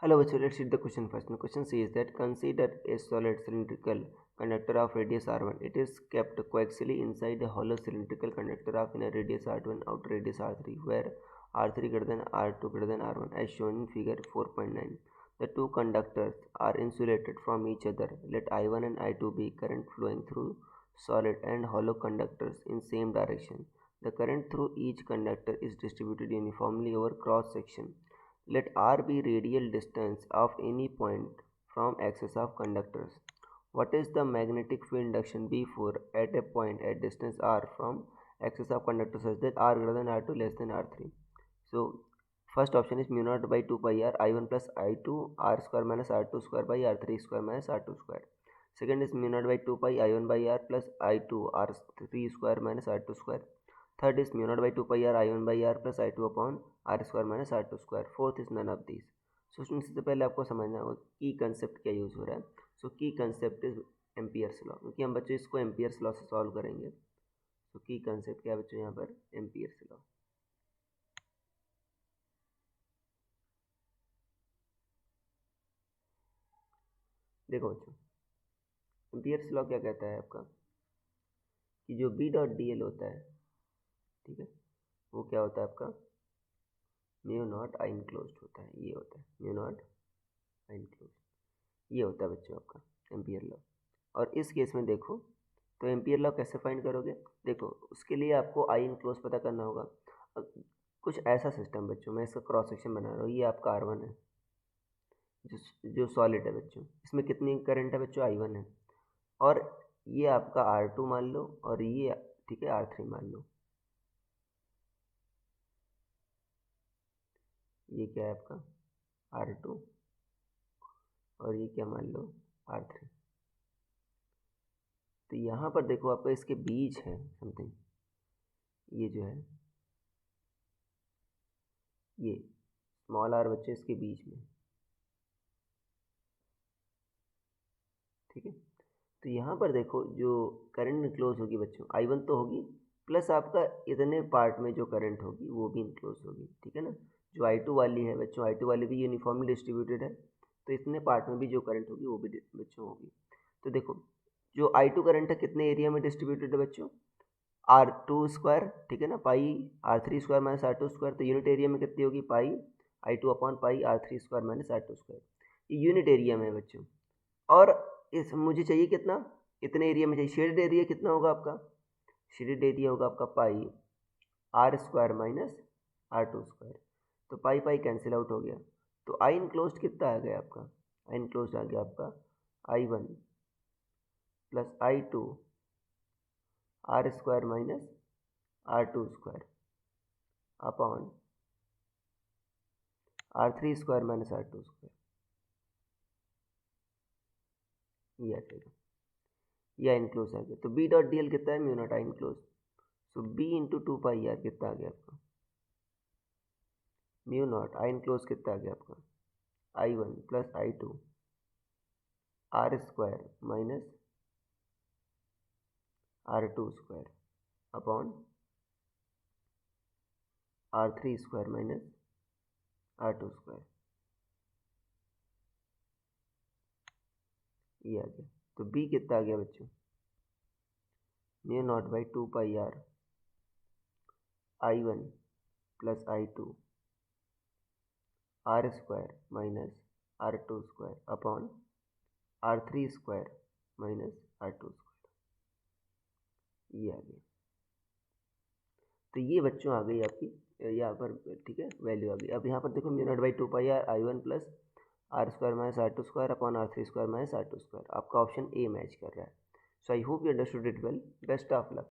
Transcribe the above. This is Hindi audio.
Hello, so let's read the question first. The question says that consider a solid cylindrical conductor of radius r1. It is kept coaxially inside a hollow cylindrical conductor of inner radius r2 and outer radius r3, where r3 greater than r2 greater than r1, as shown in figure 4.9. The two conductors are insulated from each other. Let I1 and I2 be current flowing through solid and hollow conductors in same direction. The current through each conductor is distributed uniformly over cross section. Let r be radial distance of any point from axis of conductors. What is the magnetic field induction B4 at a point at distance r from axis of conductor such that r greater than r2 less than r3? So first option is mu naught by 2 pi r I1 plus I2 r square minus r2 square by r3 square minus r2 square. Second is mu naught by 2 pi I1 by r plus I2 r3 square minus r2 square. Third is mu naught by 2 pi r I1 by r plus I2 upon r square minus r2 square. Fourth is none of these. So सबसे पहले आपको समझना होगा की कंसेप्ट क्या यूज़ हो रहा है. सो की कंसेप्ट इज एम्पियर्स लॉ, क्योंकि हम बच्चों इसको एम्पियर्स लॉ से सॉल्व करेंगे. सो की कंसेप्ट क्या है बच्चों यहाँ पर, एम्पियर्स लॉ. देखो बच्चों, एम्पियर्स लॉ क्या कहता है आपका कि जो बी डॉट डी एल होता है, ठीक है, वो क्या होता है आपका म्यू नॉट आई इनक्लोज्ड होता है. ये होता है म्यू नॉट आई इनक्लोज्ड. ये होता है बच्चों आपका एम्पियर लॉ. और इस केस में देखो तो एम्पियर लॉ कैसे फाइंड करोगे. देखो उसके लिए आपको आई इनक्लोज पता करना होगा. कुछ ऐसा सिस्टम बच्चों, मैं इसका क्रॉस सेक्शन बना रहा हूँ. ये आपका R1 है जो सॉलिड है बच्चों. इसमें कितनी करंट है बच्चों, I1 है. और ये आपका R2 मान लो और ये ठीक है R3 मान लो. ये क्या है आपका R2 और ये क्या मान लो R3. तो यहाँ पर देखो आपका इसके बीच है समथिंग, ये जो है ये स्मॉल आर बच्चे इसके बीच में, ठीक है. तो यहाँ पर देखो जो करंट इनक्लोज होगी बच्चों I1 तो होगी, प्लस आपका इतने पार्ट में जो करंट होगी वो भी इनक्लोज होगी, ठीक है ना. जो I2 वाली है बच्चों, I2 वाली भी यूनिफॉर्मली डिस्ट्रीब्यूटेड है, तो इतने पार्ट में भी जो करंट होगी वो भी बच्चों होगी. तो देखो जो I2 करंट है कितने एरिया में डिस्ट्रीब्यूटेड है बच्चों, R2 स्क्वायर, ठीक है ना, पाई R3 square minus R2 square. तो यूनिट एरिया में कितनी होगी पाई I2 upon pi R3 square minus R2 square. ये यूनिट एरिया में है बच्चों. और इस मुझे चाहिए कितना, इतने एरिया में चाहिए. शेडेड एरिया कितना होगा आपका, शेडेड एरिया होगा आपका pi r square minus R2 square. तो पाई पाई कैंसिल आउट हो गया. तो आई इनक्लोज्ड कितना आ गया आपका, आई इनक्लोज्ड आ गया आपका I1 plus I2 R square minus R2 square upon R3 square minus R2 square. ये आ जाएगा, ये इनक्लोज आ गया. तो बी डॉट डी एल कितना है, mu naught I enclose. So B into 2 pi R कितना आ गया आपका, म्यू नॉट आई इनक्लोज कितना आ गया आपका I1 plus I2 R square minus R2 square upon R3 square minus R2 square. ये आ गया. तो B कितना आ गया बच्चों, mu not by 2 pi are I1 plus I2 R square minus R2 square upon R3 square minus R2 square. ये आ गया. तो ये बच्चों आ गई आपकी यहाँ पर, ठीक है, वैल्यू आ गई. अब यहाँ पर देखो mu not by 2 pi are I1 plus r square minus R2 square upon R3 square minus R2 square. आपका ऑप्शन ए मैच कर रहा है. So I hope you understood it well. Best of luck.